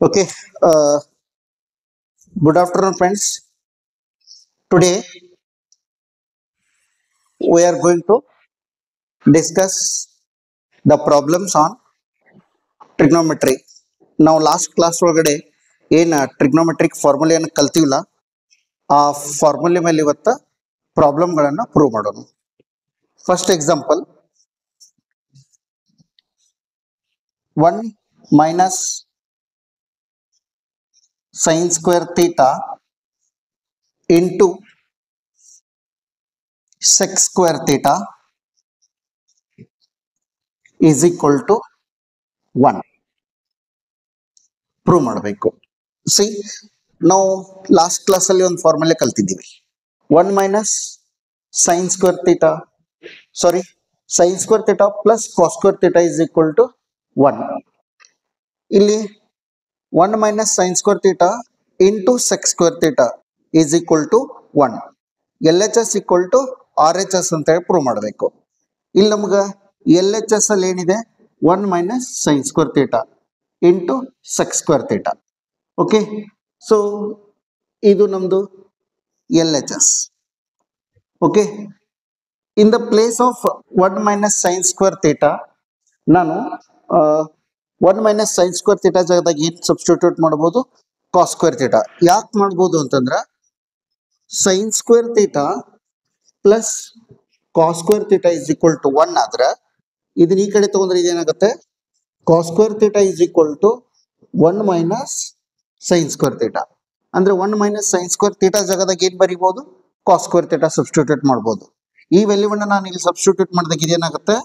Okay, uh, good afternoon, friends. Today we are going to discuss the problems on trigonometry. ನಾವು last class ಒಳಗಡೆ ಏನು trigonometric ಫಾರ್ಮುಲೆಯನ್ನು ಕಲ್ತೀವಲ್ಲ ಆ ಫಾರ್ಮುಲೆ ಮೇಲೆ ಇವತ್ತ ಪ್ರಾಬ್ಲಮ್ಗಳನ್ನು ಪ್ರೂವ್ ಮಾಡೋಣ. First example 1 minus sin square theta into sec square theta is equal to 1. Prove ಮಾಡಬೇಕು. C ನಾವು last ಕ್ಲಾಸಲ್ಲಿ ಒಂದು ಫಾರ್ಮುಲೆ ಕಲ್ತಿದ್ದೀವಿ. 1 minus sin square theta sin square theta plus cos square theta is equal to 1. ಇಲ್ಲಿ 1 minus sin square theta into sec square theta is equal to 1. LHS equal to RHS ಅಂತ ಹೇಳಿ prove ಮಾಡಬೇಕು. ಇಲ್ಲಿ ನಮ್ಗೆ LHS ಅಲ್ಲಿ ಏನಿದೆ 1 minus sin square theta into sec square theta. Okay, so ಇದು ನಮ್ದು LHS. Okay, in the place of 1 minus sin square theta ನಾನು 1 minus sin square theta ಜಾಗದಾಗ ಏನು ಸಬ್ಸ್ಟಿಟ್ಯೂಟ್ ಮಾಡ್ಬೋದು? cos square theta. ಯಾಕೆ ಮಾಡ್ಬೋದು ಅಂತಂದ್ರೆ sin square theta plus cos square theta is equal to 1 ಆದ್ರೆ ಇದನ್ನ ಈ ಕಡೆ ತಗೊಂಡ್ರೆ ಇದೇನಾಗುತ್ತೆ? cos square theta is equal to 1 minus sin square theta. ಅಂದ್ರೆ 1 minus sin square theta ಜಾಗದಾಗ ಏನು ಬರೀಬಹುದು? cos square theta ಸಬ್ಸ್ಟಿಟ್ಯೂಟ್ ಮಾಡ್ಬೋದು. ಈ ವ್ಯಾಲ್ಯೂವನ್ನು ನಾನು ಇಲ್ಲಿ ಸಬ್ಸ್ಟಿಟ್ಯೂಟ್ ಮಾಡಿದಾಗ ಇದೇನಾಗುತ್ತೆ?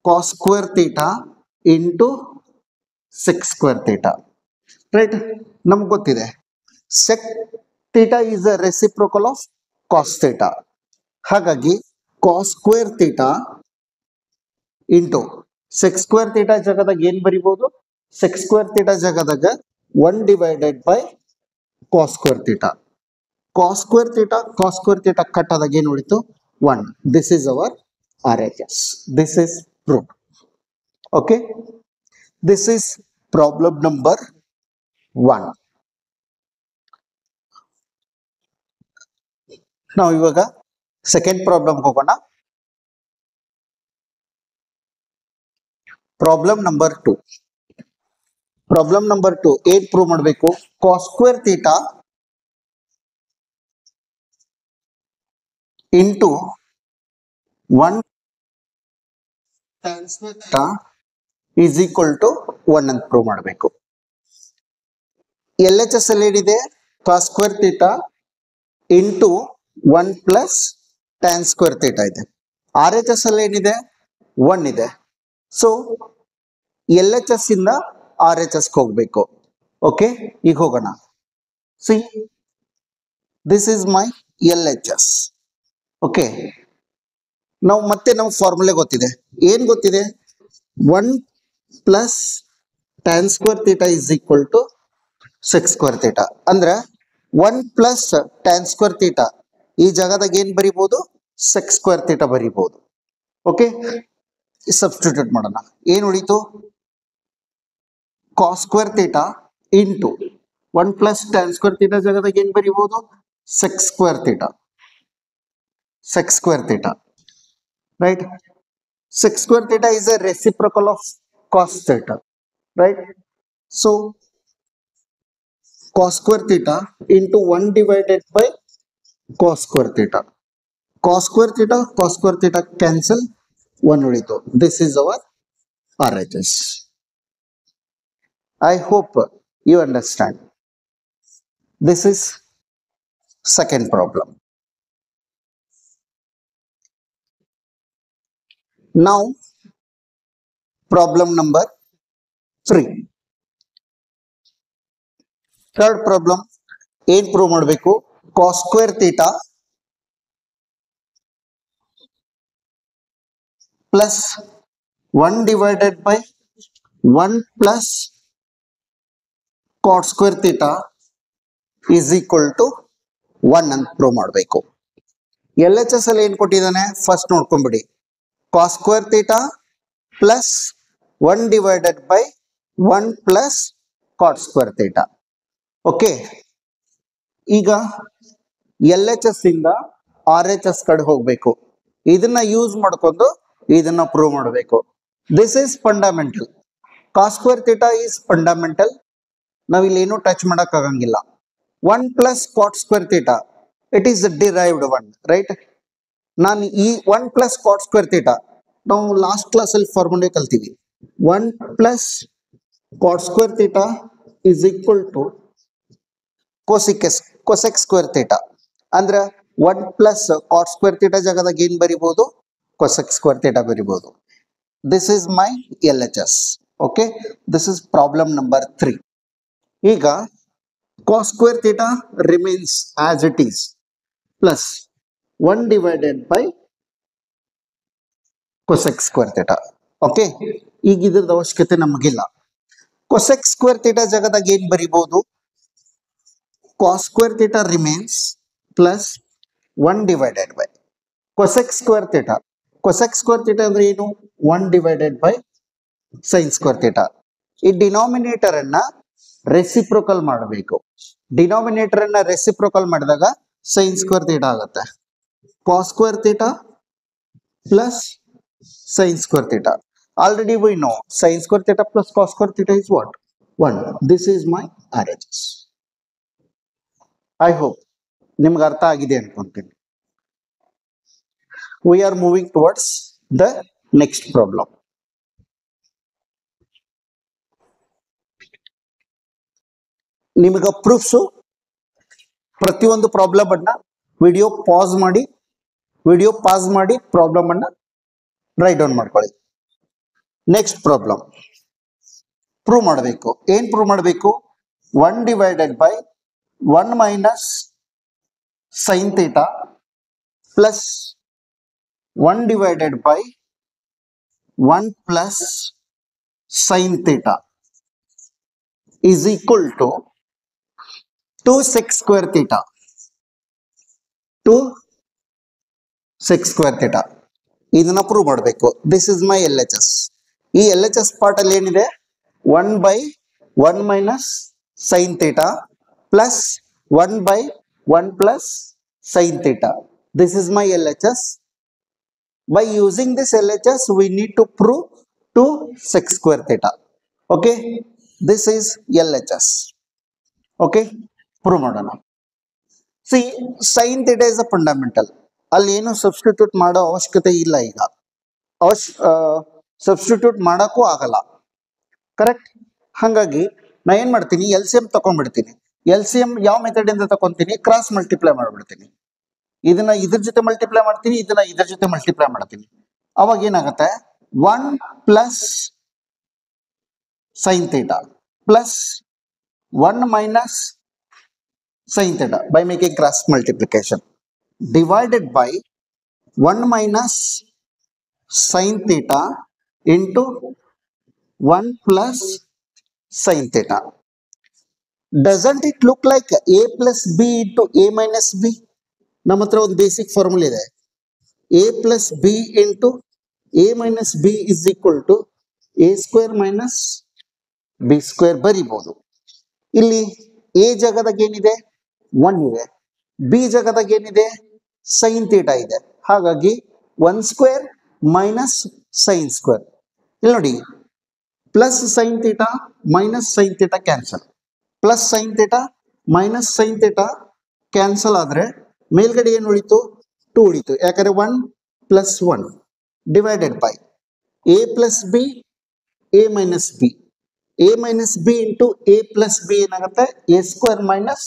cos square theta into sec square theta. Right, ನಮ್ಗೆ ಗೊತ್ತಿದೆ sec theta is a reciprocal of cos theta. ಹಾಗಾಗಿ cos square theta into sec square theta ಜಾಗದಾಗ ಏನು ಬರೀಬಹುದು? sec square theta ಜಾಗದಾಗ 1 divided by cos square theta. cos square theta cut ಆದಾಗ ಏನು ಉಳಿತು? 1. This is our RHS. This is proved. Okay, this is problem number 1. ನಾವು ಇವಾಗ second problem ಹೋಗೋಣ. Problem number 2. Problem number 2 ಏನ್ ಪ್ರೂವ್ ಮಾಡಬೇಕು? cos square theta into 1 tan square theta is equal to 1 ಅಂತ prove ಮಾಡಬೇಕು. LHS ಅಲ್ಲಿ ಏನಿದೆ? cos square theta into 1 plus tan square theta ಇದೆ. RHS ಅಲ್ಲಿ ಏನಿದೆ? 1 ಇದೆ. ಸೊ LHS ಇಂದ RHS ಹೋಗ್ಬೇಕು. ಓಕೆ, ಈಗ ಹೋಗೋಣ. C, this is my LHS. Okay, ನಾವು ಮತ್ತೆ ನಾವು ಫಾರ್ಮುಲೆ ಗೊತ್ತಿದೆ. ಏನ್ ಗೊತ್ತಿದೆ? 1 plus tan square theta is equal to sec square theta. ಅಂದ್ರೆ 1 plus tan square theta ಈ ಜಾಗದಾಗ ಏನ್ ಬರೀಬಹುದು? sec square theta ಬರೀಬಹುದು. ಓಕೆ, ಸಬ್ಸ್ಟಿಟ್ಯೂಟ್ ಮಾಡೋಣ. ಏನು ಉಳಿತು? cos square theta into 1 plus tan square theta ಜಾಗದಾಗ ಏನು ಬರೀಬಹುದು? sec square theta. Right? Sec square theta is a reciprocal of cos theta. Right? So cos square theta into 1 divided by cos square theta. Cos square theta cancel, 1 ಉಳಿತು. This is our RHS. I hope you understand. This is second problem. Now problem number 3. Third problem ಏನ್ prove ಮಾಡಬೇಕು? cos square theta plus 1 divided by 1 plus cot square theta is equal to 1 ಅಂತ prove ಮಾಡಬೇಕು. LHS ಅಲ್ಲಿ ಏನು ಕೊಟ್ಟಿದ್ದಾನೆ? First ನೋಡ್ಕೊಂಡ್ಬಿಡಿ. cos square theta plus 1 divided by 1 plus cot square theta. Okay, ಈಗ L H S ಇಂದ R H S ಕಡೆ ಹೋಗ್ಬೇಕು. ಇದನ್ನ ಯೂಸ್ ಮಾಡ್ಕೊಂಡು ಇದನ್ನ ಪ್ರೂವ್ ಮಾಡಬೇಕು. This is fundamental. Cos square theta is fundamental. ನಾವಿಲ್ಲಿ ಏನು ಟಚ್ ಮಾಡಕ್ ಆಗಂಗಿಲ್ಲ. 1 plus cot square theta it is derived one, right? ನಾನು ಈ 1 ಪ್ಲಸ್ ಕಾಟ್ ಸ್ಕ್ವೇರ್ ಥೀಟಾ ನಾವು ಲಾಸ್ಟ್ ಕ್ಲಾಸ್ ಅಲ್ಲಿ formula ಕಲ್ತೀವಿ. 1 plus cot square theta is equal to cosec square theta. ಅಂದ್ರೆ 1 plus cot square theta ಜಾಗದಾಗ ಏನ್ ಬರಿಬಹುದು? ಕೊಸೆಕ್ ಸ್ಕ್ವೇರ್ ಥೀಟಾ ಬರಿಬಹುದು. This is my L H S. Okay, this is problem number 3. ಈಗ cos square theta remains as it is plus 1 divided by cosec square theta. Okay, ಈಗ ಇದ್ರದ ಅವಶ್ಯಕತೆ ನಮಗಿಲ್ಲ. cosec square theta ಜಾಗದಾಗ ಏನ್ ಬರಿಬಹುದು? cos square theta remains plus 1 divided by cosec square theta. cosec square theta ಅಂದ್ರೆ ಏನು? 1 divided by sin square theta. ಈ denominator ಅನ್ನ reciprocal ಮಾಡಬೇಕು. ಡಿನಾಮಿನೇಟರ್ ಅನ್ನ ರೆಸಿಪ್ರೋಕಲ್ ಮಾಡಿದಾಗ ಸೈನ್ ಸ್ಕ್ವೇರ್ ಥೀಟಾ ಆಗುತ್ತೆ. Cos square theta plus sine square theta. Already we know sine square theta plus cos square theta is what? 1. This is my RHS. I hope ನಿಮ್ಗೆ ಅರ್ಥ ಆಗಿದೆ ಅನ್ಕೊಂತೀನಿ. We are moving towards the next problem. ನಿಮಗೆ proofs ಪ್ರತಿಯೊಂದು problem ಅನ್ನ video pass ಮಾಡಿ problem ಅನ್ನ write down ಮಾಡ್ಕೊಳ್ಳಿ. ನೆಕ್ಸ್ಟ್ ಪ್ರಾಬ್ಲಮ್ ಪ್ರೂವ್ ಮಾಡಬೇಕು. ಏನ್ ಪ್ರೂವ್ ಮಾಡಬೇಕು? 1 divided by 1 minus sine theta plus 1 divided by 1 plus sine theta is equal to 2 sec square theta. 2 sec square theta. ಇದನ್ನ prove ಮಾಡಬೇಕು. This is my L H S. ಈ L H S part ಅಲ್ಲಿ ಏನಿದೆ? 1 by 1 minus sin theta plus 1 by 1 plus sin theta. This is my LHS. By using this LHS, we need to prove 2 sec square theta. Okay, this is LHS. Okay, prove ಮಾಡೋಣ. See, sin theta is a fundamental. ಅಲ್ಲಿ ಏನು substitute ಮಾಡೋ ಅವಶ್ಯಕತೆ ಇಲ್ಲ. ಈಗ substitute ಮಾಡೋಕ್ಕೂ ಆಗಲ್ಲ. Correct? ಹಾಗಾಗಿ ನಾ ಏನ್ ಮಾಡ್ತೀನಿ? LCM ತಗೊಂಡ್ಬಿಡ್ತೀನಿ. LCM ಯಾವ ಮೆಥಡ್ ಇಂದ ತಗೊಂತೀನಿ? ಕ್ರಾಸ್ ಮಲ್ಟಿಪ್ಲೈ ಮಾಡ್ಬಿಡ್ತೀನಿ. ಇದನ್ನ ಇದ್ರ ಜೊತೆ ಮಲ್ಟಿಪ್ಲೈ ಮಾಡ್ತೀನಿ, ಇದನ್ನ ಇದ್ರ ಜೊತೆ ಮಲ್ಟಿಪ್ಲೈ ಮಾಡ್ತೀನಿ. ಅವಾಗ ಏನಾಗುತ್ತೆ? 1 plus sin theta plus 1 minus sin theta by making cross multiplication divided by 1 minus sin theta into 1 plus sin theta. Doesn't it look like a plus b into a minus b? ನಮ್ಮ ಹತ್ರ ಒಂದು basic formula ಇದೆ. a plus b into a minus b is equal to a square minus b square ಬರಿಬಹುದು. ಇಲ್ಲಿ a ಜಾಗದಾಗ ಏನಿದೆ? 1 ಇದೆ. b ಜಾಗದಾಗ ಏನಿದೆ? sin theta ಇದೆ. ಹಾಗಾಗಿ 1 ಸ್ಕ್ವೇರ್ ಮೈನಸ್ sin ಸ್ಕ್ವೇರ್. ಇಲ್ಲಿ ನೋಡಿ, plus sin theta minus sin theta cancel. Plus sin theta minus sin theta cancel ಆದ್ರೆ ಮೇಲ್ಗಡೆ ಏನು ಉಳಿತು? 2 ಉಳಿತು. ಯಾಕಂದ್ರೆ 1 plus 1 divided by a plus b a minus b. a minus B into A plus B ಏನಾಗುತ್ತೆ? A square minus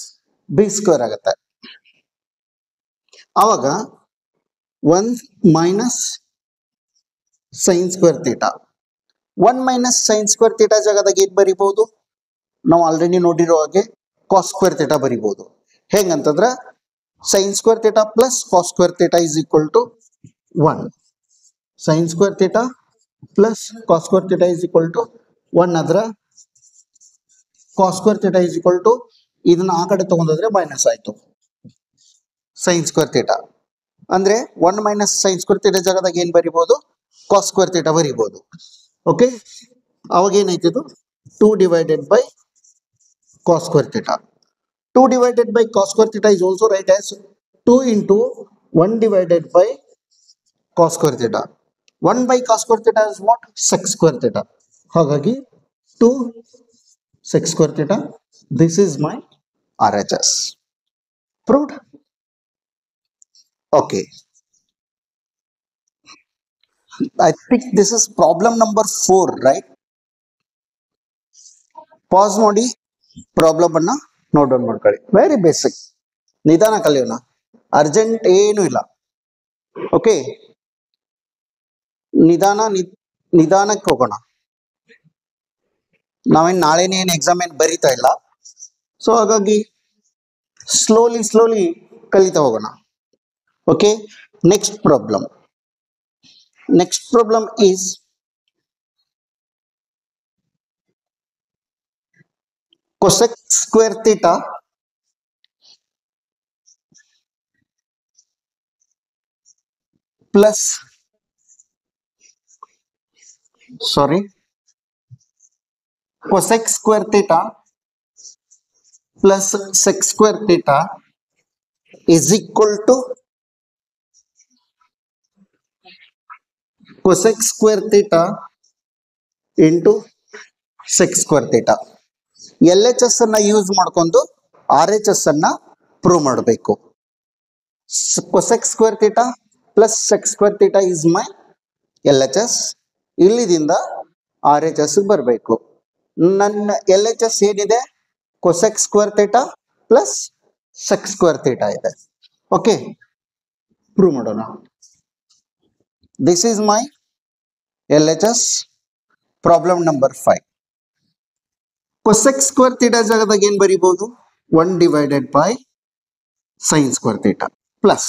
B square ಆಗುತ್ತೆ. ಆವಾಗ 1 minus sine square theta. 1 minus sine square theta ಜಾಗದಾಗ ಏನ್ ಬರಿಬಹುದು? ನಾವು ಆಲ್ರೆಡಿ ನೋಡಿರೋ ಹಾಗೆ ಕಾಸ್ ಸ್ಕ್ವೇರ್ ಥೀಟಾ ಬರಿಬಹುದು. ಹೆಂಗಂತಂದ್ರೆ sine square theta plus cos square theta is equal to 1. Sine square theta plus cos square theta is equal to 1 ಆದ್ರೆ cos square theta is equal to ಇದನ್ನ ಆ ಕಡೆ ತಗೊಂಡೋದ್ರೆ ಮೈನಸ್ ಆಯ್ತು. ಸೈನ್ ಸ್ಕ್ವೇರ್ ಥೀಟಾ ಅಂದ್ರೆ 1 minus sine square theta ಜಾಗದಾಗ ಏನ್ ಬರಿಬಹುದು? ಕಾಸ್ ಸ್ಕ್ವೇರ್ ಥೀಟಾ ಬರಿಬಹುದು. ಓಕೆ, ಅವಾಗ ಏನಾಯ್ತು? 2 divided by cos square theta. 2 divided by cos square theta is also write as 2 into 1 divided by cos square theta. 1 by cos square theta is what? Sec square theta. ಹಾಗಾಗಿ 2 sec square theta. This is my RHS. Proved? Okay. I think this is problem number 4, right? Pause ಮಾಡಿ problem ಅನ್ನ note down ಮಾಡ್ಕೊಳ್ಳಿ. Very basic, ನಿಧಾನ ಕಲಿಯೋಣ, urgent ಏನು ಇಲ್ಲ. Okay, ನಿಧಾನಕ್ಕೆ ಹೋಗೋಣ. ನಾವೇನು ನಾಳೆನೇ ಏನು ಎಕ್ಸಾಮ್ ಏನು ಬರೀತಾ ಇಲ್ಲ, ಸೊ ಹಾಗಾಗಿ ಸ್ಲೋಲಿ ಕಲಿತಾ ಹೋಗೋಣ. Okay, next problem is cosec square theta plus cosec square theta plus sec square theta is equal to cosec square theta into sec square theta. LHS ಅನ್ನ ಯೂಸ್ ಮಾಡ್ಕೊಂಡು RHS ಅನ್ನ prove ಮಾಡಬೇಕು. cosec square theta plus sec square theta is my LHS. ಇಲ್ಲಿದಿಂದ RHS ಬರಬೇಕು. ನನ್ನ LHS ಏನಿದೆ? cosec square theta plus sec square theta ಇದೆ. Okay, prove ಮಾಡೋಣ. This is my LHS. Problem number 5. cosec square theta ಜಾಗದಾಗ ಏನು ಬರೀಬಹುದು? 1 divided by sin square theta plus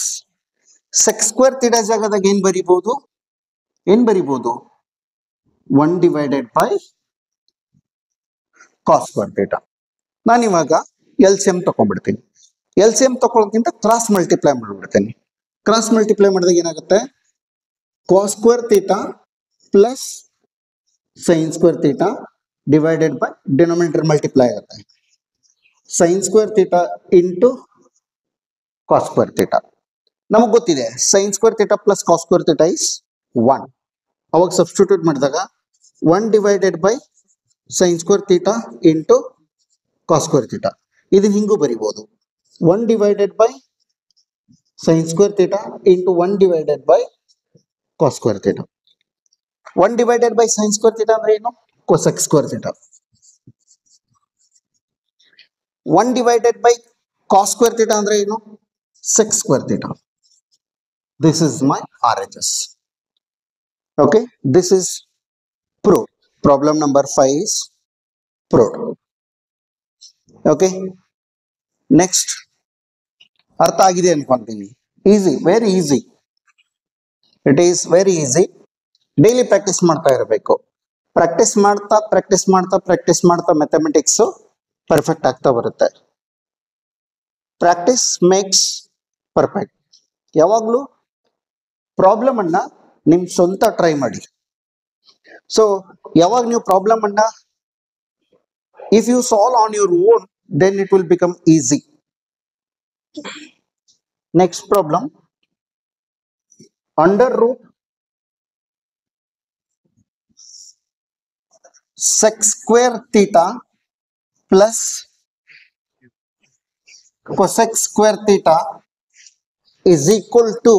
sec square theta ಜಾಗದಾಗ ಏನು ಬರೀಬಹುದು? 1 divided by cos square theta. ನಾನು ಇವಾಗ LCM ತಗೊಂಡ್ಬಿಡ್ತೀನಿ. LCM ತಗೊಳ್ಳೋಕ್ಕಿಂತ ಕ್ರಾಸ್ ಮಲ್ಟಿಪ್ಲೈ ಮಾಡ್ಬಿಡ್ತೀನಿ. ಕ್ರಾಸ್ ಮಲ್ಟಿಪ್ಲೈ ಮಾಡಿದಾಗ ಏನಾಗುತ್ತೆ? cos square theta plus sin square theta divided by denominator multiply ಆಗುತ್ತೆ. sin square theta into cos square theta. ನಮಗೆ ಗೊತ್ತಿದೆ sin square theta plus cos square theta is 1. ಅವಾಗ substitute ಮಾಡಿದಾಗ 1 divided by sin square theta into cos square theta. ಇದನ್ನ ಹಿಂಗೂ ಬರಿಬಹುದು. 1 divided by sin square theta into 1 divided by cos square theta. 1 divided by sin square theta ಅಂದ್ರೆ ಏನು? cosec square theta. 1 divided by cos square theta ಅಂದ್ರೆ ಏನು? sec square theta. This is my RHS. Okay, this is proved. Problem number 5 is proved. Okay, next. ಅರ್ಥ ಆಗಿದೆ ಅನ್ಕೊಂತೀನಿ. Easy, very easy. It is very easy. Daily practice ಮಾಡ್ತಾ ಇರಬೇಕು. Practice ಮಾಡ್ತಾ mathematics perfect ಆಗ್ತಾ ಬರುತ್ತೆ. Practice makes perfect. ಯಾವಾಗಲೂ problem ಅನ್ನ ನಿಮ್ ಸ್ವಂತ ಟ್ರೈ ಮಾಡಿ. ಸೊ ಯಾವಾಗ ನೀವು ಪ್ರಾಬ್ಲಮ್ ಅನ್ನ if you solve on your own, then it will become easy. Next problem, under root sec square theta plus cosec square theta is equal to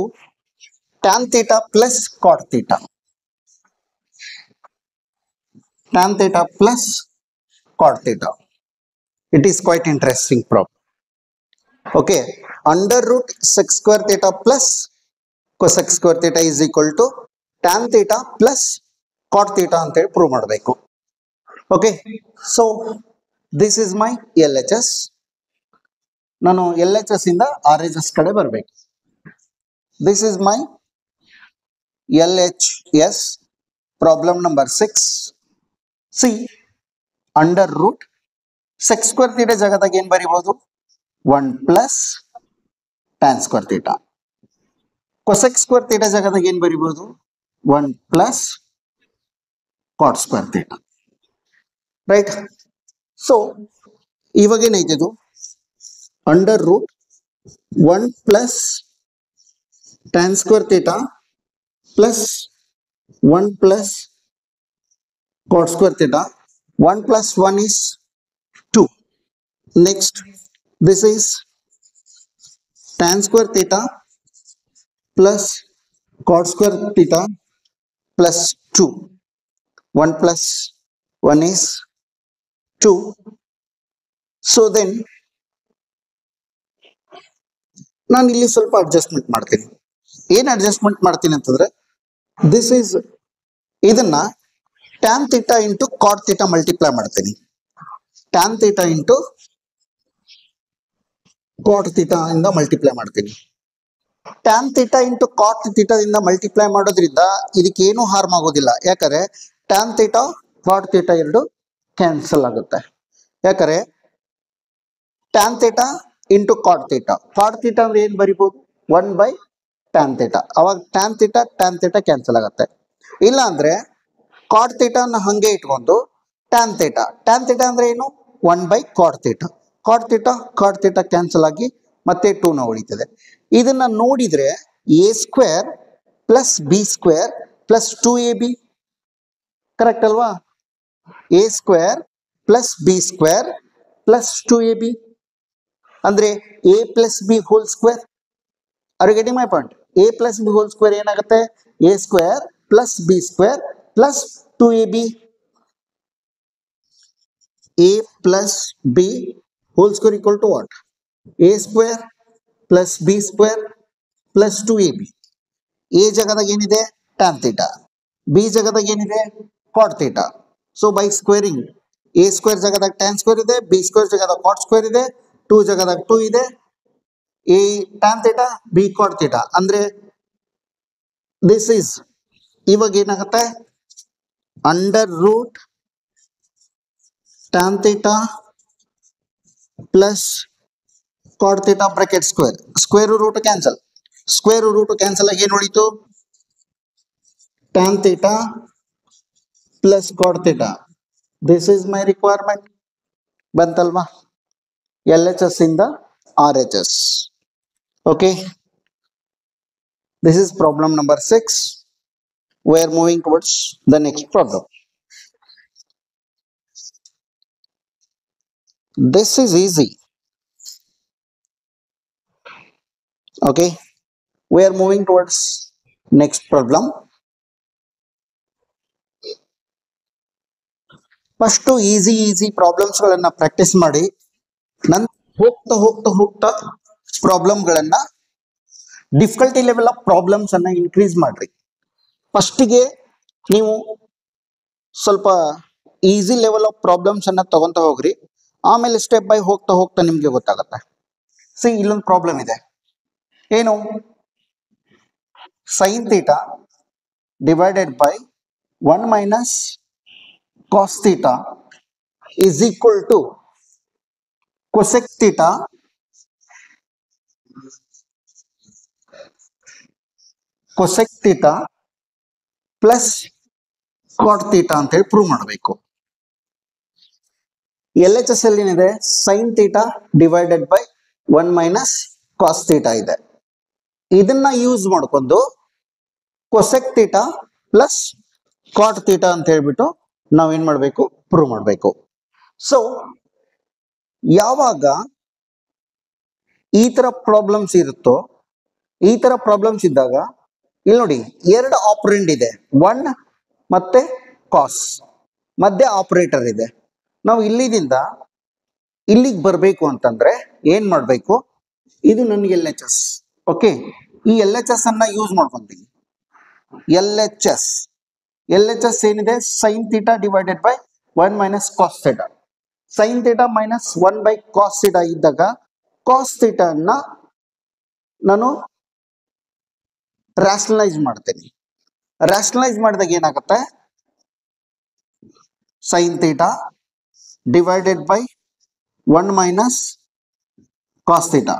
tan theta plus cot theta. Tan theta plus cot theta. It is quite interesting problem. Okay, under root sec square theta plus cosec square theta is equal to tan theta plus cot theta ಅಂತ ಹೇಳಿ prove ಮಾಡಬೇಕು. Okay, so this is my LHS. ನಾನು LHS ಇಂದ RHS ಕಡೆ ಬರಬೇಕು. This is my LHS. Problem number 6. See, under root sec square theta ಜಾಗದಾಗ ಏನು ಬರೀಬಹುದು? 1 plus tan square theta. cosec square theta ಜಾಗದಾಗ ಏನು ಬರೀಬಹುದು? 1 plus cot square theta. Right? So ಇವಾಗ ಏನೈತೆ ಇದು under root 1 plus tan square theta plus 1 plus cot square theta. 1 plus 1 is 2. Next, this is tan square theta plus cot square theta plus 2. 1 plus 1 is 2. So then, ನಾನು ಇಲ್ಲಿ ಸ್ವಲ್ಪ adjustment ಮಾಡ್ತೀನಿ. ಏನು adjustment ಮಾಡ್ತೀನಿ ಅಂತಂದ್ರೆ, ದಿಸ್ ಈಸ್ ಇದನ್ನ tan theta into cot theta multiply ಮಾಡ್ತೀನಿ. tan theta into cot theta ಇಂದ ಮಲ್ಟಿಪ್ಲೈ ಮಾಡ್ತೀನಿ. tan theta into cot theta ಇಂದ ಮಲ್ಟಿಪ್ಲೈ ಮಾಡೋದ್ರಿಂದ ಇದಕ್ಕೆ ಏನು ಹಾರ್ಮ್ ಆಗೋದಿಲ್ಲ. ಯಾಕಂದ್ರೆ tan theta cot theta ಎರಡು ಕ್ಯಾನ್ಸಲ್ ಆಗುತ್ತೆ. ಯಾಕಂದ್ರೆ tan theta into cot theta ಅಂದ್ರೆ ಏನು ಬರಿಬಹುದು 1 by tan theta. ಅವಾಗ tan theta ಕ್ಯಾನ್ಸಲ್ ಆಗುತ್ತೆ. ಇಲ್ಲ ಅಂದ್ರೆ cot theta ನ ಹಂಗೆ ಇಟ್ಕೊಂಡು tan theta ಅಂದ್ರೆ ಏನು 1 by cot theta ಕ್ಯಾನ್ಸಲ್ ಆಗಿ ಮತ್ತೆ 2 ನ ಉಳಿತದೆ. ಇದನ್ನ ನೋಡಿದ್ರೆ a square plus b square plus 2ab correct ಅಲ್ವಾ? a square plus b square plus 2ab ಅಂದ್ರೆ a plus b whole square. Are you getting my point? a plus b whole square ಏನಾಗುತ್ತೆ? a square plus b square plus 2ab. a plus b whole square equal to what? a square plus b square plus 2ab. a ಜಾಗದಾಗ ಏನಿದೆ? tan theta. b ಜಾಗದಾಗ ಏನಿದೆ? cot theta. So by squaring a square ಜಾಗದಾಗ tan square ಇದೆ, b square ಜಾಗದಾಗ cot square ಇದೆ, 2 ಜಾಗದಾಗ 2 ಇದೆ, a tan theta, b cot theta ಅಂದ್ರೆ ದಿಸ್ ಈಸ್ ಇವಾಗ ಏನಾಗುತ್ತೆ? Under root tan theta plus cot theta bracket square. Square root cancel ಆಗಿ ಏನು ಉಳಿತು? tan theta plus cot theta. This is my requirement. ಬಂತಲ್ವಾ? LHS ಇಂದ RHS. Okay. This is problem number 6. We are moving towards the next problem. This is easy. Okay. We are moving towards next problem. First easy problems ಗಳನ್ನ practice ಮಾಡಿ ಹೋಗ್ತಾ ಪ್ರಾಬ್ಲಮ್ಗಳನ್ನ difficulty level of problems ಅನ್ನ increase ಮಾಡ್ರಿ. ಫಸ್ಟಿಗೆ ನೀವು ಸ್ವಲ್ಪ easy level of problems ಅನ್ನ ತಗೊಂತ ಹೋಗ್ರಿ. ಆಮೇಲೆ ಸ್ಟೆಪ್ ಬೈ ಹೋಗ್ತಾ ನಿಮ್ಗೆ ಗೊತ್ತಾಗತ್ತೆ. ಸಿ ಇಲ್ಲೊಂದು ಪ್ರಾಬ್ಲಮ್ ಇದೆ. ಏನು? sin theta divided by 1 minus cos theta is equal to cosec theta plus cot theta ಅಂತ ಹೇಳಿ ಪ್ರೂವ್ ಮಾಡಬೇಕು. LHS ಅಲ್ಲಿ ಏನಿದೆ? sin theta divided by 1 minus cos theta ಇದೆ. ಇದನ್ನ ಯೂಸ್ ಮಾಡ್ಕೊಂಡು cosec theta plus cot theta ಅಂತ ಹೇಳ್ಬಿಟ್ಟು ನಾವೇನ್ ಮಾಡಬೇಕು? ಪ್ರೂವ್ ಮಾಡಬೇಕು. ಸೊ ಯಾವಾಗ ಈ ತರ ಪ್ರಾಬ್ಲಮ್ಸ್ ಇರುತ್ತೋ, ಈ ತರ ಪ್ರಾಬ್ಲಮ್ಸ್ ಇದ್ದಾಗ ಇಲ್ಲಿ ನೋಡಿ ಎರಡು ಆಪರೆಂಡ್ ಇದೆ, 1 ಮತ್ತೆ ಕಾಸ್, ಮಧ್ಯೆ ಆಪರೇಟರ್ ಇದೆ. ನಾವು ಇಲ್ಲಿದಿಂದ ಇಲ್ಲಿಗೆ ಬರಬೇಕು ಅಂತಂದ್ರೆ ಏನ್ ಮಾಡಬೇಕು? ಇದು ನನ್ನ LHS. ಓಕೆ, ಈ LHS ಅನ್ನ ಯೂಸ್ ಮಾಡ್ಕೊಂತೀನಿ. LHS ಏನಿದೆ? sin theta divided by 1 minus cos theta. sin theta minus 1 by cos theta ಇದ್ದಾಗ cos theta ಅನ್ನ ನಾನು ರ್ಯಾಷನಲೈಸ್ ಮಾಡ್ತೇನೆ. ರ್ಯಾಷನಲೈಸ್ ಮಾಡಿದಾಗ ಏನಾಗುತ್ತೆ? sin theta divided by 1 minus cos theta.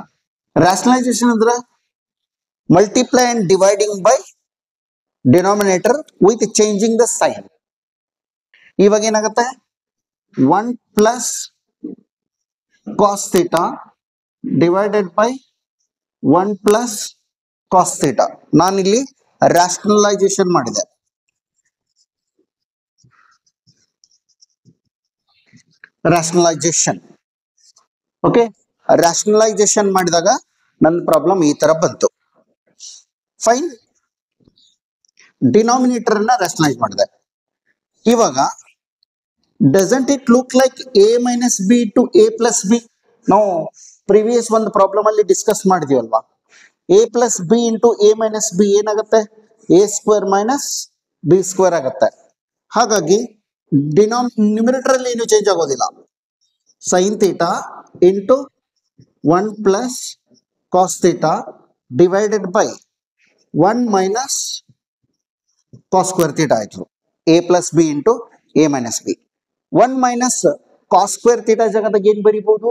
Rationalisation ಅಂದ್ರೆ multiply and dividing by denominator with changing the sign. ಇವಾಗ ಏನಾಗುತ್ತೆ? 1 plus cos theta divided by 1 plus cos theta. ನಾನಿಲ್ಲಿ rationalization ಮಾಡಿದೆ. rationalization ಓಕೆ, rationalization ಮಾಡಿದಾಗ ನನ್ನ ಪ್ರಾಬ್ಲಮ್ ಈ ತರ ಬಂತು. ಫೈನ್, ಡಿನಾಮಿನೇಟರ್ ಅನ್ನ rationalize ಮಾಡಿದೆ. ಇವಾಗ doesn't it look like a minus b to a plus b? ನಾವು ಪ್ರಿವಿಯಸ್ ಒಂದು ಪ್ರಾಬ್ಲಮ್ ಅಲ್ಲಿ ಡಿಸ್ಕಸ್ ಮಾಡಿದೀವಲ್ವಾ, a plus b into a minus b ಏನಾಗುತ್ತೆ, a square minus b square ಆಗುತ್ತೆ. ಹಾಗಾಗಿ ನ್ಯೂಮಿನೇಟರ್ ಅಲ್ಲಿ ಏನು ಚೇಂಜ್ ಆಗೋದಿಲ್ಲ. sin theta into 1 plus cos theta divided by 1 minus cos square theta ಆಯ್ತು. a plus b into a minus b. 1 minus cos square theta ಜಾಗದಾಗ ಏನು ಬರೀಬಹುದು,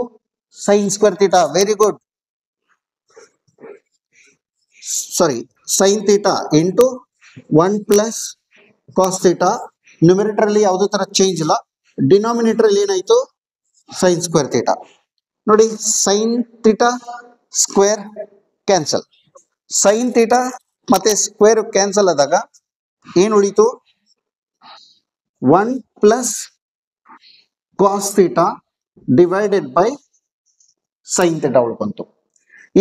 sin square theta. Very good. Sorry, sin theta into 1 plus cos theta. Numerator ಅಲ್ಲಿ ಯಾವುದೇ ತರ change ಇಲ್ಲ. Denominator ಅಲ್ಲಿ ಏನಾಯ್ತು, sin square theta. ನೋಡಿ, sin theta square cancel, sin theta ಮತ್ತೆ ಸ್ಕ್ವೇರ್ ಕ್ಯಾನ್ಸಲ್ ಆದಾಗ ಏನು ಉಳಿತು, 1 plus cos theta divided by sin theta ಉಳ್ಕೊಂತು.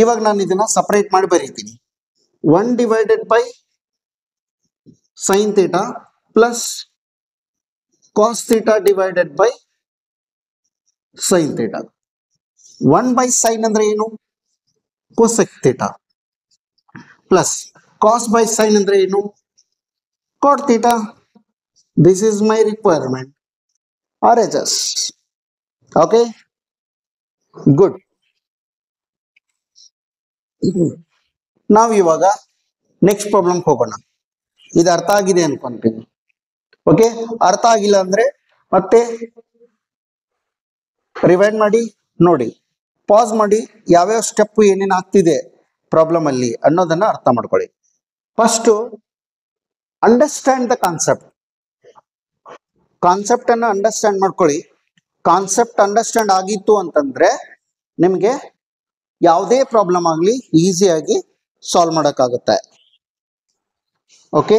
ಇವಾಗ ನಾನು ಇದನ್ನ ಸಪರೇಟ್ ಮಾಡಿ ಬರೀತೀನಿ. 1 divided by sin theta plus cos theta divided by sin theta. 1 by sin ಅಂದ್ರೆ ಏನು, cosec theta, plus cos by sin ಅಂದ್ರೆ ಏನು, cot theta. This is my requirement. RHS. Okay, good. ನಾವು ಇವಾಗ ನೆಕ್ಸ್ಟ್ ಪ್ರಾಬ್ಲಮ್ ಹೋಗೋಣ. ಇದು ಅರ್ಥ ಆಗಿದೆ ಅನ್ಕೊಂತೀನಿ. ಓಕೆ, ಅರ್ಥ ಆಗಿಲ್ಲ ಅಂದ್ರೆ ಮತ್ತೆ ರಿವೈಂಡ್ ಮಾಡಿ ನೋಡಿ, ಪಾಸ್ ಮಾಡಿ, ಯಾವ್ಯಾವ ಸ್ಟೆಪ್ ಏನೇನು ಆಗ್ತಿದೆ ಪ್ರಾಬ್ಲಮ್ ಅಲ್ಲಿ ಅನ್ನೋದನ್ನ ಅರ್ಥ ಮಾಡ್ಕೊಳ್ಳಿ. First understand the concept. Concept ಅನ್ನ ಅಂಡರ್ಸ್ಟ್ಯಾಂಡ್ ಮಾಡ್ಕೊಳ್ಳಿ. ಕಾನ್ಸೆಪ್ಟ್ ಅಂಡರ್ಸ್ಟ್ಯಾಂಡ್ ಆಗಿತ್ತು ಅಂತಂದ್ರೆ ನಿಮಗೆ ಯಾವುದೇ ಪ್ರಾಬ್ಲಮ್ ಆಗಲಿ ಈಸಿಯಾಗಿ ಸಾಲ್ವ್ ಮಾಡೋಕ್ಕಾಗುತ್ತೆ. Okay,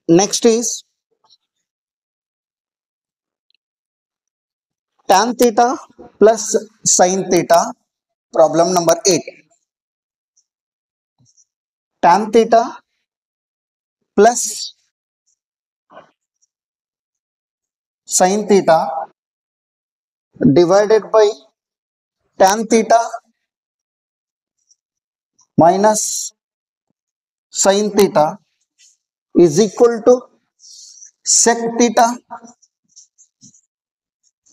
next is tan theta plus sin theta. Problem number 8. Tan theta plus sin theta divided by tan theta minus sin theta is equal to sec theta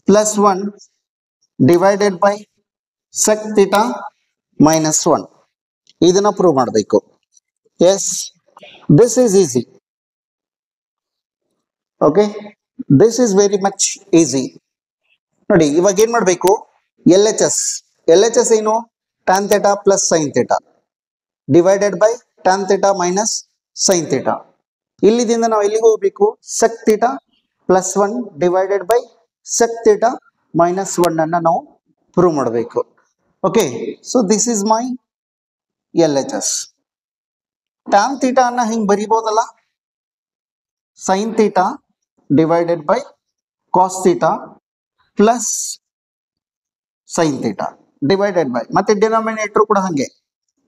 plus 1 divided by sec theta minus 1. ಇದನ್ನ prove ಮಾಡಬೇಕು. Yes, this is easy. Okay, this is very much easy. ನೋಡಿ, ಇವಾಗ ಏನ್ ಮಾಡಬೇಕು, L H S ಏನು, tan theta plus sin theta divided by tan theta minus sin theta. ಇಲ್ಲಿದಿಂದ ನಾವು ಎಲ್ಲಿಗೆ ಹೋಗ್ಬೇಕು, sec theta plus 1 divided by sec theta minus 1 ಅನ್ನ ನಾವು ಪ್ರೂವ್ ಮಾಡಬೇಕು. Okay, so this is my L H S. tan theta ಅನ್ನ ಹಿಂಗ್ ಬರಿಬಹುದಲ್ಲ, sin theta divided by cos theta plus sin theta divided by, ಮತ್ತೆ ಡಿನಾಮಿನೇಟರ್ ಕೂಡ ಹಂಗೆ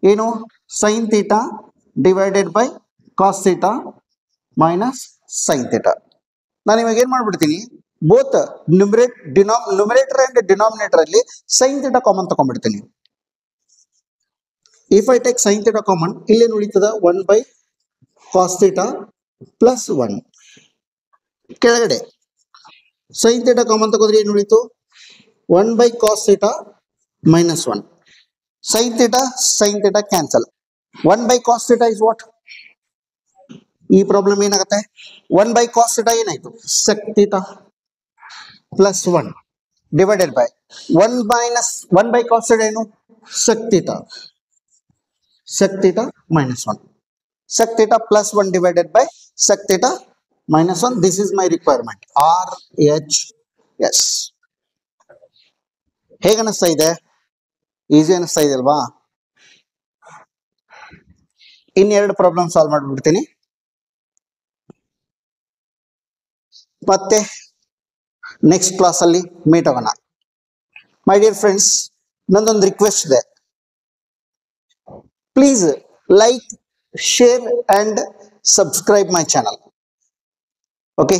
ಏನು, sin theta divided by cos theta minus sin theta. ನಾನು ಇವಾಗ ಏನ್ ಮಾಡ್ಬಿಡ್ತೀನಿ, ಬೋತ್ ನ್ಯೂಮರೇಟರ್ ಅಂಡ್ ಡಿನಾಮಿನೇಟರ್ ಅಲ್ಲಿ sin theta ಕಾಮನ್ ತಗೊಂಡ್ಬಿಡ್ತೀನಿ. If I take sin theta common, ಇಲ್ಲೇನು ಉಳಿತದ, 1 by cos theta plus 1. ಕೆಳಗಡೆ sin theta ಕಾಮನ್ ತಗೋದ್ರೆ ಏನು ಉಳಿತು, 1 by cos theta minus 1. sin theta cancel. 1 by cos theta is what? ಈ problem ಏನಾಗುತ್ತೆ, 1 by cos theta ಏನಾಯ್ತು, sec theta plus 1 divided by 1 minus 1 by cos theta ಏನು, sec theta minus 1. sec theta plus 1 divided by sec theta minus 1. This is my requirement. RHS. ಹೇಗೆ ಅನಿಸ್ತಾ ಇದೆ? Easy ಅನಿಸ್ತಾ ಇದೆ ಅಲ್ವಾ? ಇನ್ನೆರಡು ಪ್ರಾಬ್ಲಮ್ ಸಾಲ್ವ್ ಮಾಡಿಬಿಡ್ತೀನಿ, ಮತ್ತೆ ನೆಕ್ಸ್ಟ್ ಕ್ಲಾಸಲ್ಲಿ ಮೀಟ್ ಆಗೋಣ. ಮೈ ಡಿಯರ್ ಫ್ರೆಂಡ್ಸ್, ನಂದೊಂದು ರಿಕ್ವೆಸ್ಟ್ ಇದೆ. Please like, share and subscribe my channel. Okay,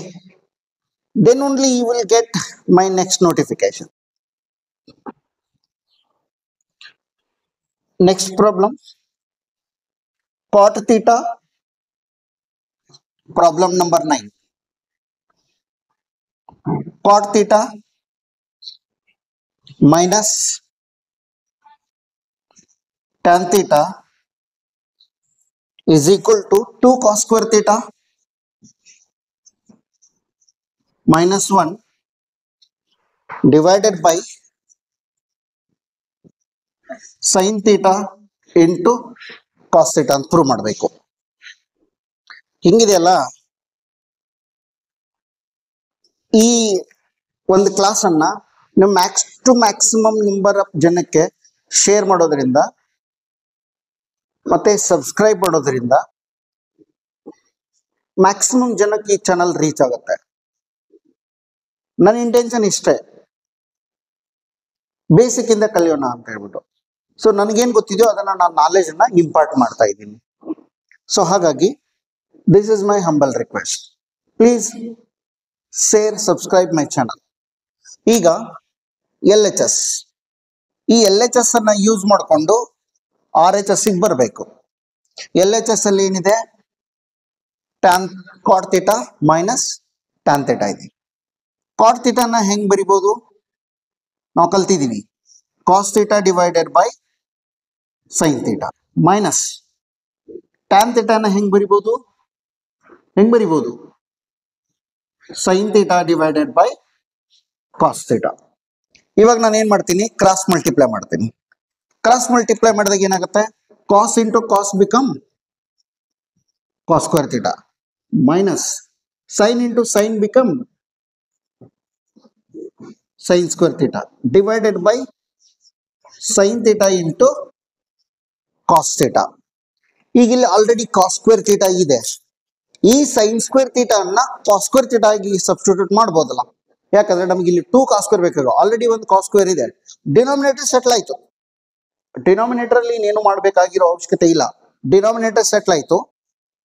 then only you will get my next notification. Next problem, cot theta, problem number 9. Cot theta minus tan theta is equal to 2 cos square theta minus 1 divided by sin theta into cos theta ಅಂತ prove ಮಾಡಬೇಕು. ಹಿಂಗಿದೆಯಲ್ಲ, ಈ ಒಂದು class ಅನ್ನ ನೀವು max to maximum number of ಜನಕ್ಕೆ share ಮಾಡೋದ್ರಿಂದ ಮತ್ತೆ ಸಬ್ಸ್ಕ್ರೈಬ್ ಮಾಡೋದ್ರಿಂದ ಮ್ಯಾಕ್ಸಿಮಮ್ ಜನಕ್ಕೆ ಈ ಚಾನಲ್ ರೀಚ್ ಆಗುತ್ತೆ. ನನ್ನ ಇಂಟೆನ್ಷನ್ ಇಷ್ಟೇ, ಬೇಸಿಕ್ ಇಂದ ಕಲಿಯೋಣ ಅಂತ ಹೇಳ್ಬಿಟ್ಟು. ಸೊ ನನಗೇನು ಗೊತ್ತಿದೆಯೋ ಅದನ್ನ ನಾನು ನಾಲೆಜ್ ಅನ್ನ ಇಂಪಾರ್ಟ್ ಮಾಡ್ತಾ ಇದ್ದೀನಿ. ಸೊ ಹಾಗಾಗಿ this is my humble request. Please share, subscribe my channel. ಈಗ LHS, ಈ LHS ಅನ್ನ ಯೂಸ್ ಮಾಡಿಕೊಂಡು RHS ಗೆ ಬರಬೇಕು. LHS ಅಲ್ಲಿ ಏನಿದೆ? Tan cot theta minus tan theta ಇದೆ. ಕಾಟ್ ಥೀಟಾನ ಹೆಂಗ್ ಬರಿಬಹುದು? ನಾವು ಕಲ್ತಿದೀವಿ, cos theta divided by sine theta minus tan ಥೀಟಾನ ಹೆಂಗ್ ಬರಿಬಹುದು? Sine theta divided by cos theta. ಇವಾಗ ನಾನು ಏನ್ ಮಾಡ್ತೀನಿ? ಕ್ರಾಸ್ ಮಲ್ಟಿಪ್ಲೈ ಮಾಡ್ತೀನಿ. ಕ್ರಾಸ್ ಮಲ್ಟಿಪ್ಲೈ ಮಾಡಿದಾಗ ಏನಾಗುತ್ತೆ? Cos into cos become cos square theta minus sine into sine become sine square theta divided by sine theta into cos theta. ಈಗ ಇಲ್ಲಿ already ಕಾಸ್ square theta ಇದೆ. ಈ ಸೈನ್ ಸ್ಕ್ವೇರ್ ಥೀಟಾ ಅನ್ನ ಕಾಸ್ square theta ಆಗಿ substitute ಮಾಡ್ಬೋದಲ್ಲ, ಯಾಕಂದ್ರೆ ನಮ್ಗೆ ಇಲ್ಲಿ 2 ಕಾಸ್ ಸ್ಕ್ವೇರ್ ಬೇಕಾಗ, ಆಲ್ರೆಡಿ ಒಂದು ಕಾಸ್ ಸ್ಕ್ವೇರ್ ಇದೆ. ಡಿನಾಮಿನೇಟರ್ ಸೆಟ್ಲ್ ಆಯ್ತು. ಡಿನಾಮಿನೇಟರ್ ಅಲ್ಲಿ ಇನ್ನೇನು ಮಾಡ್ಬೇಕಾಗಿರೋ ಅವಶ್ಯಕತೆ ಇಲ್ಲ. ಡಿನಾಮಿನೇಟರ್ ಸೆಟ್ಲ್ ಆಯ್ತು,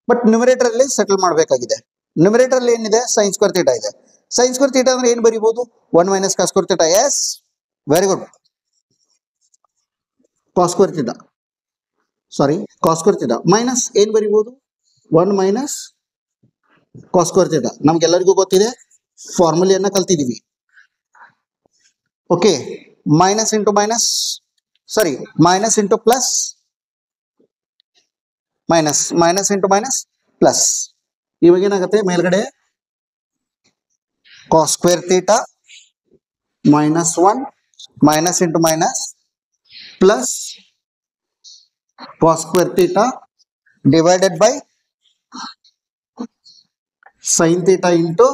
ಬಟ್ ನ್ಯೂಮರೇಟರ್ ಅಲ್ಲಿ ಸೆಟಲ್ ಮಾಡಬೇಕಾಗಿದೆ. ನ್ಯೂಮರೇಟರ್ ಅಲ್ಲಿ ಏನಿದೆ? ಸೈನ್ ಸ್ಕ್ವೇರ್ ಥೀಟಾ ಇದೆ. ಸೈನ್ ಸ್ಕ್ವೇರ್ ಥೀಟಾ ಅಂದ್ರೆ ಏನ್ ಬರೀಬಹುದು? 1 minus cos square theta. Yes, very good. Cos square theta, sorry cos square theta minus ಏನ್ ಬರೀಬಹುದು? 1 ಮೈನಸ್ ಕಾಸ್ ಸ್ಕ್ವೇರ್ ಥೀಟಾ. ನಮ್ಗೆಲ್ಲರಿಗೂ ಗೊತ್ತಿದೆ, ಫಾರ್ಮುಲೆಯನ್ನ ಕಲ್ತಿದೀವಿ. Okay, minus into minus, sorry minus into plus, minus into minus plus. ಇವಾಗ ಏನಾಗುತ್ತೆ? ಮೇಲ್ಗಡೆ cos square theta minus 1 minus into minus plus cos square theta divided by sine theta into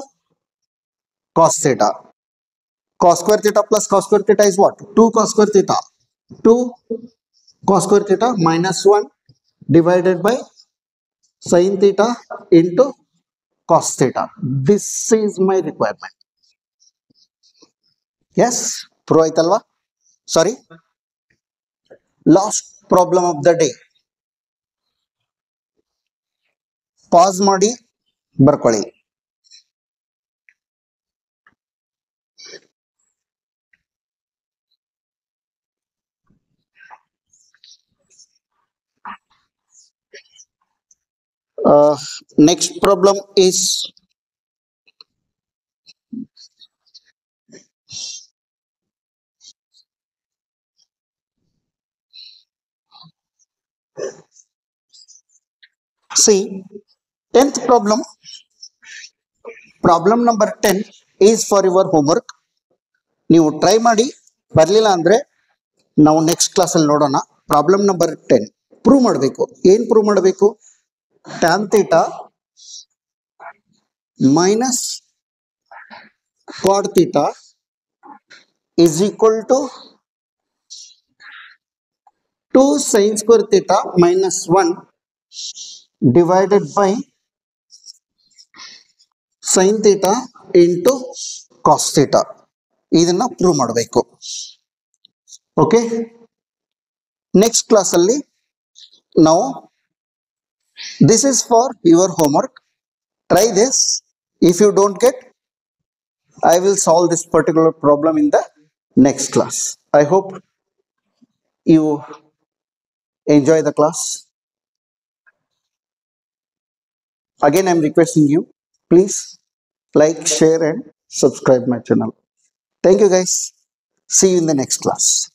cos theta. Cos square theta plus cos square theta is what? 2 cos square theta. 2 cos square theta minus 1 divided by sin theta into cos theta. This is my requirement. Yes, prove aitalva? Sorry, last problem of the day. Pause ಮಾಡಿ ಬರ್ಕೊಳ್ಳಿ. Next problem is see 10th problem. Problem number 10 is for your homework. ನೀವು try ಮಾಡಿ, ಬರಲಿಲ್ಲ ಅಂದ್ರೆ ನಾವು next class ಅಲ್ಲಿ ನೋಡೋಣ. Problem number 10 prove ಮಾಡಬೇಕು. ಏನ್ ಪ್ರೂವ್ ಮಾಡಬೇಕು? tan theta minus cot theta is equal to 2 sin square theta minus 1 divided by sin theta into cos theta. ಇದನ್ನ ಪ್ರೂವ್ ಮಾಡಬೇಕು. ಓಕೆ, ನೆಕ್ಸ್ಟ್ ಕ್ಲಾಸ್ ಅಲ್ಲಿ ನಾವು this is for your homework. Try this. If you don't get, I will solve this particular problem in the next class. I hope you enjoy the class. Again, I am requesting you, please like, share and subscribe my channel. Thank you guys. See you in the next class.